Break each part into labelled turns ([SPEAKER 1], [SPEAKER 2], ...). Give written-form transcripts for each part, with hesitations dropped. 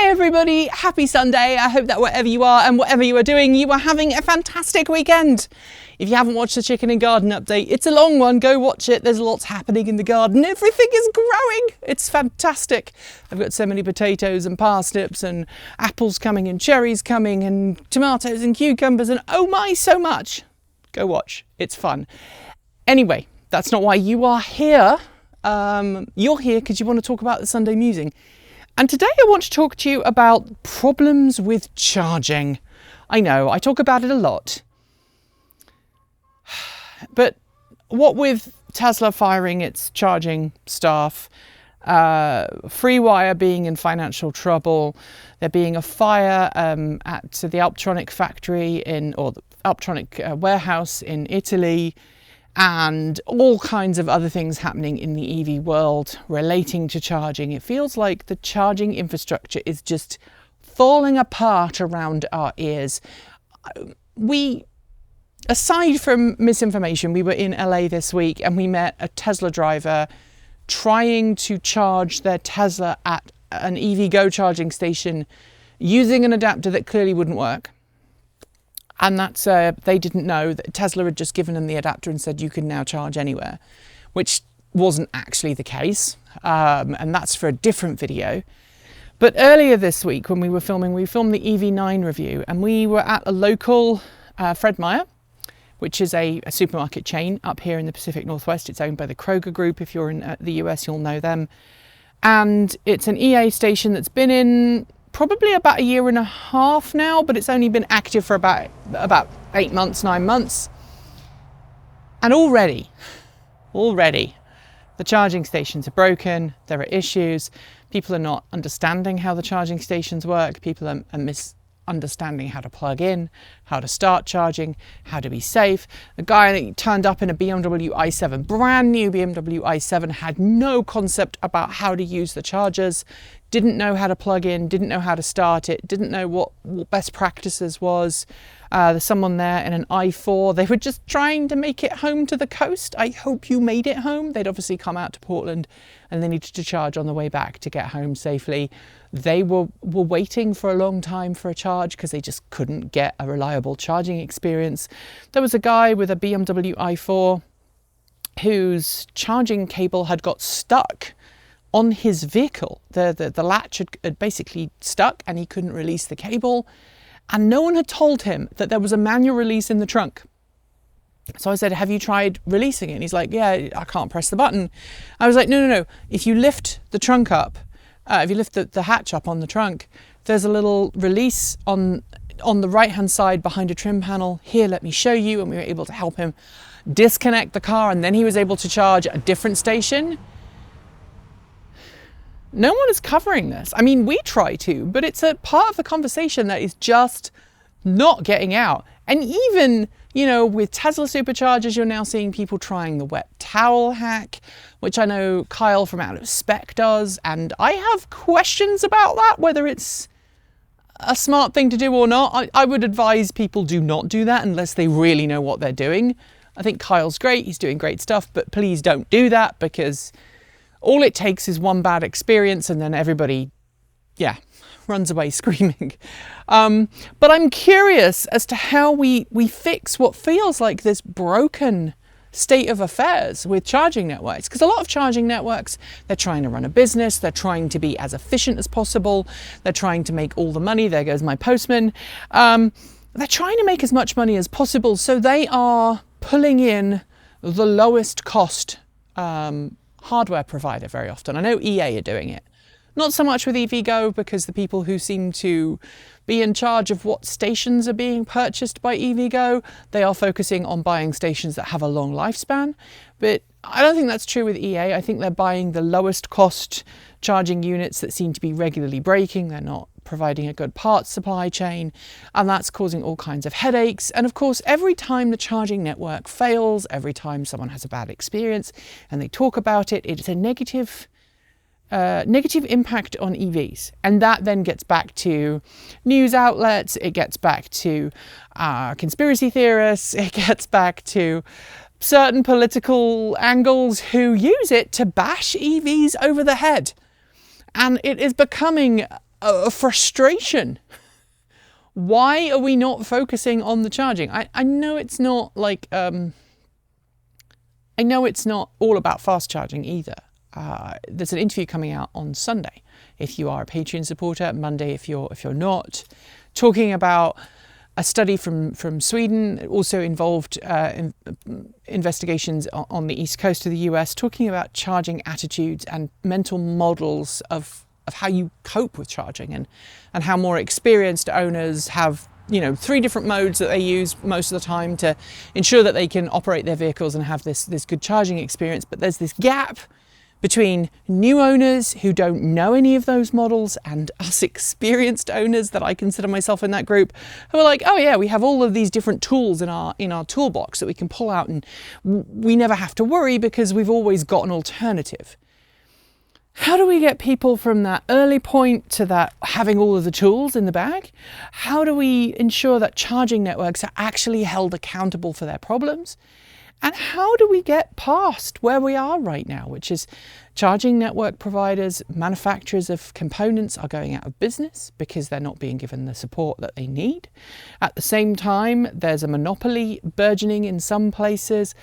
[SPEAKER 1] Hi everybody, happy Sunday. I hope that wherever you are and whatever you are doing, you are having a fantastic weekend. If you haven't watched the chicken and garden update, it's a long one, go watch it. There's lots happening in the garden. Everything is growing. It's fantastic. I've got so many potatoes and parsnips and apples coming and cherries coming and tomatoes and cucumbers and oh my, so much. Go watch, it's fun. Anyway, that's not why you are here. You're here because you want to talk about the Sunday Musing. And today I want to talk to you about problems with charging. I know, I talk about it a lot. But what with Tesla firing its charging staff, FreeWire being in financial trouble, there being a fire at the Alptronic factory or the Alptronic warehouse in Italy, and all kinds of other things happening in the EV world relating to charging. It feels like the charging infrastructure is just falling apart around our ears. Aside from misinformation, we were in LA this week and we met a Tesla driver trying to charge their Tesla at an EVgo charging station using an adapter that clearly wouldn't work. And that's, they didn't know that Tesla had just given them the adapter and said you can now charge anywhere, which wasn't actually the case. And that's for a different video. But earlier this week when we filmed the EV9 review, and we were at a local Fred Meyer, which is a supermarket chain up here in the Pacific Northwest. It's owned by the Kroger Group. If you're in the US, you'll know them. And it's an EA station that's been in probably about 1.5 years now, but it's only been active for about 8 months, 9 months. And already, the charging stations are broken. There are issues. People are not understanding how the charging stations work. People are misunderstanding how to plug in, how to start charging, how to be safe. The guy that turned up in a BMW i7, brand new BMW i7, had no concept about how to use the chargers, didn't know how to plug in, didn't know how to start it, didn't know what best practices was. There's someone there in an i4. They were just trying to make it home to the coast. I hope you made it home. They'd obviously come out to Portland and they needed to charge on the way back to get home safely. They were waiting for a long time for a charge because they just couldn't get a reliable charging experience. There was a guy with a BMW i4 whose charging cable had got stuck on his vehicle. The latch had basically stuck and he couldn't release the cable. And no one had told him that there was a manual release in the trunk. So I said, have you tried releasing it? And he's like, yeah, I can't press the button. I was like, no. If you lift the trunk up, if you lift the hatch up on the trunk, there's a little release on the right-hand side behind a trim panel. Here, let me show you. And we were able to help him disconnect the car. And then he was able to charge at a different station. No one is covering this. I mean, we try to, but it's a part of the conversation that is just not getting out. And even, with Tesla superchargers, you're now seeing people trying the wet towel hack, which I know Kyle from Out of Spec does. And I have questions about that, whether it's a smart thing to do or not. I would advise people do not do that unless they really know what they're doing. I think Kyle's great. He's doing great stuff, but please don't do that because all it takes is one bad experience and then everybody, runs away screaming. But I'm curious as to how we fix what feels like this broken state of affairs with charging networks. Because a lot of charging networks, they're trying to run a business, they're trying to be as efficient as possible, they're trying to make all the money. There goes my postman. They're trying to make as much money as possible. So they are pulling in the lowest cost hardware provider very often. I know EA are doing it. Not so much with EVgo because the people who seem to be in charge of what stations are being purchased by EVgo, they are focusing on buying stations that have a long lifespan. But I don't think that's true with EA. I think they're buying the lowest cost charging units that seem to be regularly breaking. They're not providing a good parts supply chain, and that's causing all kinds of headaches. And of course, every time the charging network fails, every time someone has a bad experience and they talk about it, it's a negative impact on EVs. And that then gets back to news outlets, it gets back to conspiracy theorists, it gets back to certain political angles who use it to bash EVs over the head. And it is becoming a frustration. Why are we not focusing on the charging? I know it's not like, I know it's not all about fast charging either. There's an interview coming out on Sunday if you are a Patreon supporter, Monday if you're not, talking about a study from Sweden. It also involved investigations on the east coast of the US, talking about charging attitudes and mental models of how you cope with charging, and how more experienced owners have 3 different modes that they use most of the time to ensure that they can operate their vehicles and have this good charging experience. But there's this gap between new owners who don't know any of those models and us experienced owners, that I consider myself in that group, who are like, oh yeah, we have all of these different tools in our toolbox that we can pull out, and we never have to worry because we've always got an alternative. How do we get people from that early point to that having all of the tools in the bag? How do we ensure that charging networks are actually held accountable for their problems? And how do we get past where we are right now, which is charging network providers, manufacturers of components are going out of business because they're not being given the support that they need. At the same time, there's a monopoly burgeoning in some places.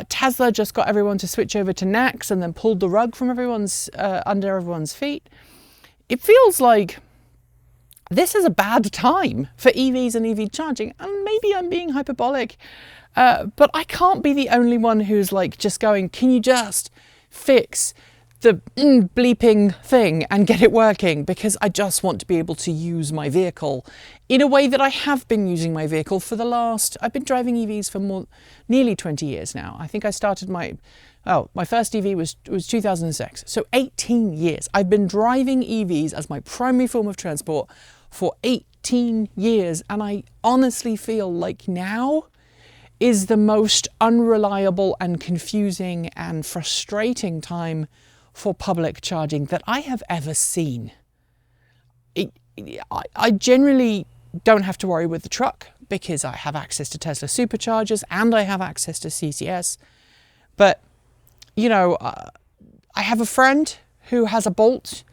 [SPEAKER 1] Tesla just got everyone to switch over to NACS and then pulled the rug from under everyone's feet. It feels like this is a bad time for EVs and EV charging, and maybe I'm being hyperbolic. But I can't be the only one who's like just going, can you just fix the bleeping thing and get it working? Because I just want to be able to use my vehicle in a way that I have been using my vehicle for I've been driving EVs for nearly 20 years now. I think I started my first EV was 2006. So 18 years. I've been driving EVs as my primary form of transport for 18 years. And I honestly feel like now is the most unreliable and confusing and frustrating time for public charging that I have ever seen. I generally don't have to worry with the truck because I have access to Tesla Superchargers and I have access to CCS. But, I have a friend who has a Bolt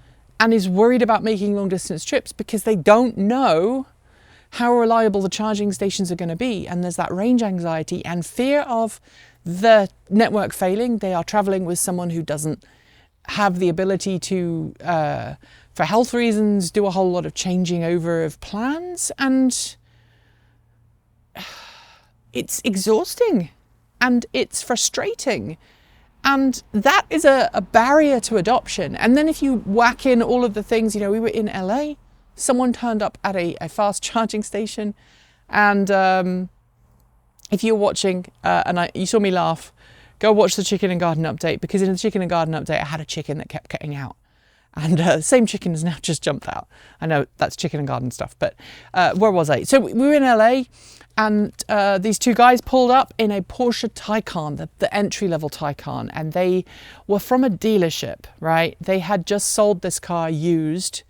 [SPEAKER 1] and is worried about making long distance trips because they don't know how reliable the charging stations are going to be. And there's that range anxiety and fear of the network failing. They are traveling with someone who doesn't have the ability to, for health reasons, do a whole lot of changing over of plans. And it's exhausting and it's frustrating. And that is a barrier to adoption. And then if you whack in all of the things, we were in LA, someone turned up at a fast charging station, and if you're watching and you saw me laugh, go watch the Chicken and Garden update, because in the Chicken and Garden update I had a chicken that kept getting out, and the same chicken has now just jumped out. I know that's Chicken and Garden stuff, but where was I? So we were in LA, and these 2 guys pulled up in a Porsche Taycan, the entry-level Taycan, and they were from a dealership, right? They had just sold this car used,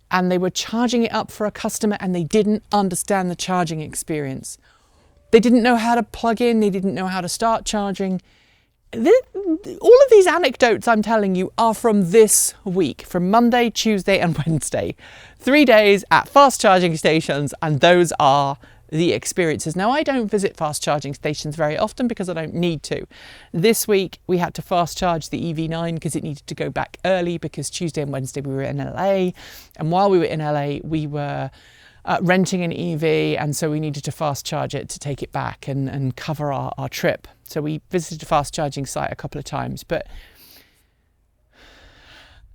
[SPEAKER 1] and they were charging it up for a customer, and they didn't understand the charging experience. They didn't know how to plug in. They didn't know how to start charging. All of these anecdotes I'm telling you are from this week, from Monday, Tuesday, and Wednesday. 3 days at fast charging stations, and those are the experiences. Now, I don't visit fast charging stations very often because I don't need to. This week we had to fast charge the EV9 because it needed to go back early, because Tuesday and Wednesday we were in LA, and while we were in LA we were renting an EV, and so we needed to fast charge it to take it back and cover our trip. So we visited a fast charging site a couple of times. But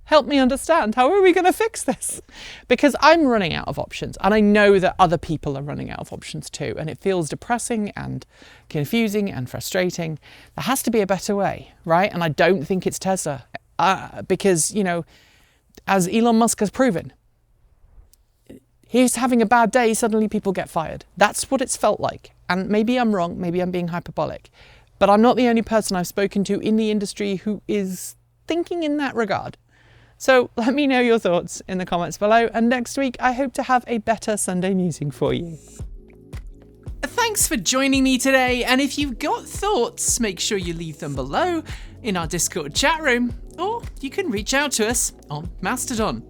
[SPEAKER 1] help me understand, how are we going to fix this? Because I'm running out of options, and I know that other people are running out of options too, and it feels depressing and confusing and frustrating. There has to be a better way, right? And I don't think it's Tesla, because, as Elon Musk has proven, he's having a bad day, suddenly people get fired. That's what it's felt like. And maybe I'm wrong, maybe I'm being hyperbolic, but I'm not the only person I've spoken to in the industry who is thinking in that regard. So let me know your thoughts in the comments below, and next week I hope to have a better Sunday musing for you. Thanks for joining me today, and if you've got thoughts, make sure you leave them below in our Discord chat room, or you can reach out to us on Mastodon.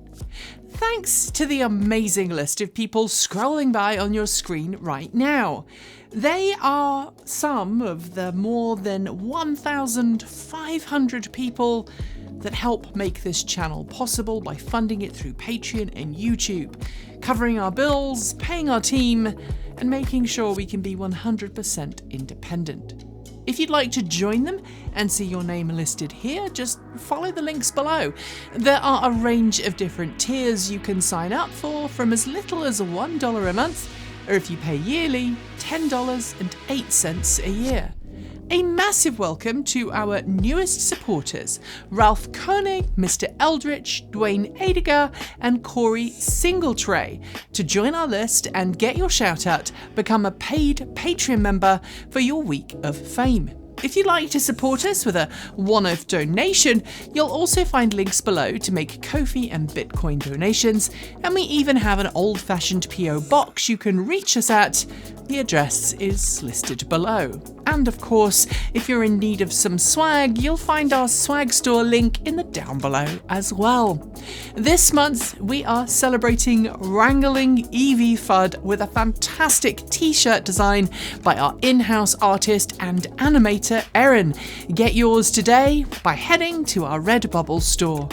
[SPEAKER 1] thanks to the amazing list of people scrolling by on your screen right now. They are some of the more than 1,500 people that help make this channel possible by funding it through Patreon and YouTube, covering our bills, paying our team, and making sure we can be 100% independent. If you'd like to join them and see your name listed here, just follow the links below. There are a range of different tiers you can sign up for, from as little as $1 a month, or if you pay yearly, $10.08 a year. A massive welcome to our newest supporters, Ralph Koenig, Mr. Eldritch, Dwayne Adiger, and Corey Singletray. To join our list and get your shout out, become a paid Patreon member for your week of fame. If you'd like to support us with a one-off donation, you'll also find links below to make Ko-fi and Bitcoin donations, and we even have an old-fashioned PO box you can reach us at. The address is listed below. And of course, if you're in need of some swag, you'll find our swag store link in the down below as well. This month, we are celebrating Wrangling EV FUD with a fantastic t-shirt design by our in-house artist and animator, Erin. Get yours today by heading to our Redbubble store.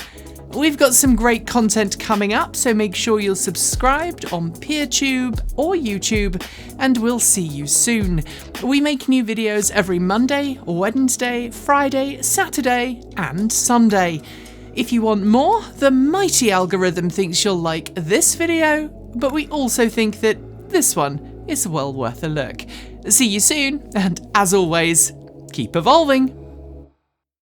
[SPEAKER 1] We've got some great content coming up, so make sure you're subscribed on PeerTube or YouTube, and we'll see you soon. We make new videos every Monday, Wednesday, Friday, Saturday, and Sunday. If you want more, the mighty algorithm thinks you'll like this video, but we also think that this one is well worth a look. See you soon, and as always, keep evolving.